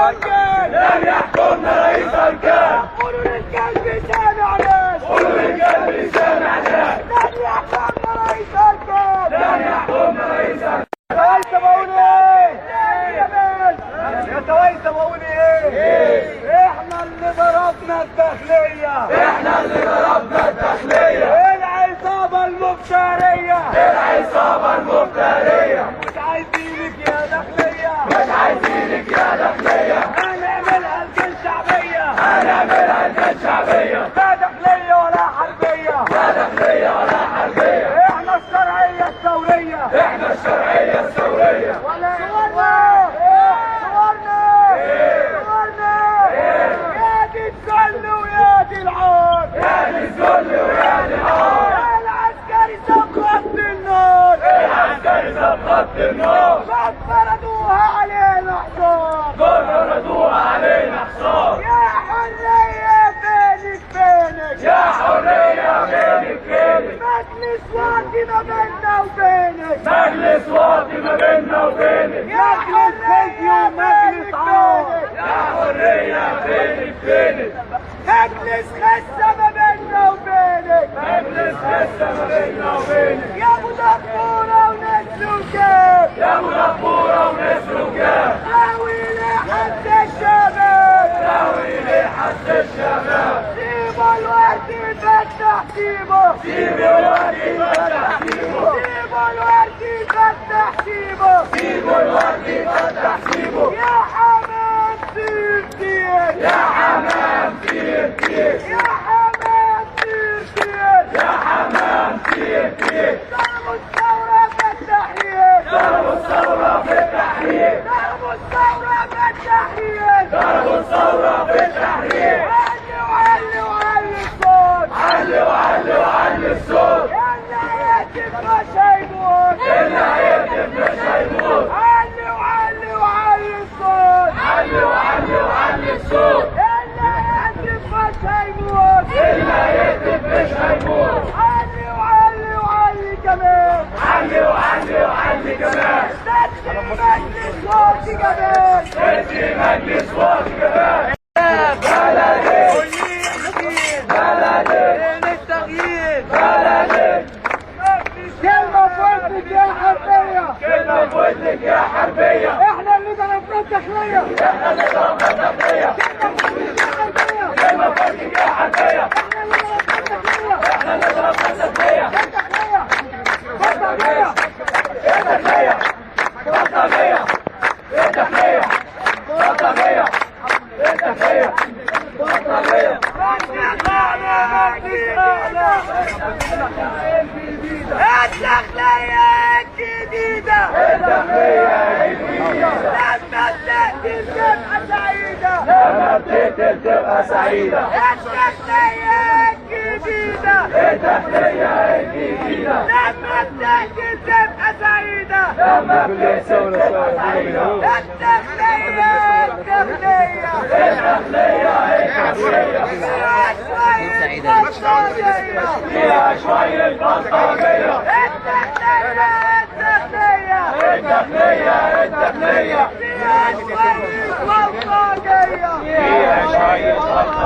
أركان، لن يحكمنا رئيس أركان. قولوا للكلب سامع ناس، قولوا للكلب سامع ناس. لن يحكمنا رئيس أركان، لن يحكمنا رئيس أركان. تويسة بقول ايه؟ يا باشا يا تويسة بقول ايه؟ احنا اللي ضربنا الداخلية، احنا اللي ضربنا الداخلية. العصابة المفترية، العصابة المفترية. مش عايزينك يا داخلية، مش عايزينك يا داخلية. هنعملها الجيش شعبية، هنعملها الجيش شعبية. لا داخلية ولا حربية، لا داخلية ولا حربية. احنا الشرعية الثورية، احنا الشرعية الثورية. ولا صورنا يا دي الذل ويا دي العار، يا دي الذل ويا دي العار. العسكري ساب خط النار، العسكري ساب خط النار. فردوها علينا حصار، فردوها علينا حصار. يا حرية فينك فينك، يا حرية فينك فينك. مجلس واطي ما بيننا وبينك، مجلس واطي ما بيننا وبينك. مجلس خزي ومجلس عار، يا حرية فينك فينك. مجلس خزة ما بيننا وبينك، مجلس خزة ما بيننا وبينك. يا مدبورة ونسل وكاب، يا مدبورة ونسل وكاب. قوي لحد الشباب، قوي لحد الشباب. سيبوا الورد يفتح سيبه، سيبوا الورد يفتح سيبه. سيبوا الورد يفتح سيبه، سيبوا الورد يفتح سيبه. يا حمام سير سير، يا حمام سير سير. يا حمام سير سير، يا حمام سير سير. ضربوا الثورة بالتحرير، ضربوا الثورة بالتحرير. ضربوا الثورة بالتحرير، ضربوا الثورة بالتحرير. علي وعلي الصوت، علي وعلي وعلي الصوت. اللي هيهتف مش هيموت، اللي هيهتف مش هيموت. علي وعلي وعلي الصوت، علي وعلي وعلي الصوت. اللي هيهتف مش هيموت، اللي هيهتف مش هيموت. علي وعلي وعلي كمان، علي وعلي وعلي كمان. ندي مجلس واطي كمان، ندي مجلس واطي كمان. كلمة فوزك يا حربية، كلمة في ودنك يا حربية. احنا اللي ضربنا الداخلية، احنا اللي ضربنا الداخلية. كلمة في ودنك يا حربية. احنا اللي ضربنا الداخلية. الداخلية. الداخلية. الداخلية. الداخلية. الداخلية. الداخلية. الداخلية الجديدة، الداخلية الجديدة. لما تقتل تبقى سعيدة، لما بتقتل تبقى سعيدة. الداخلية الجديدة، الداخلية الجديدة. لما تقتل تبقى سعيدة، لما بتقتل تبقى سعيدة. الداخلية الداخلية، فيها شوية بلطجية. الداخلية الداخلية، الداخلية الداخلية. فيها شوية بلطجية، فيها شوية بلطجية.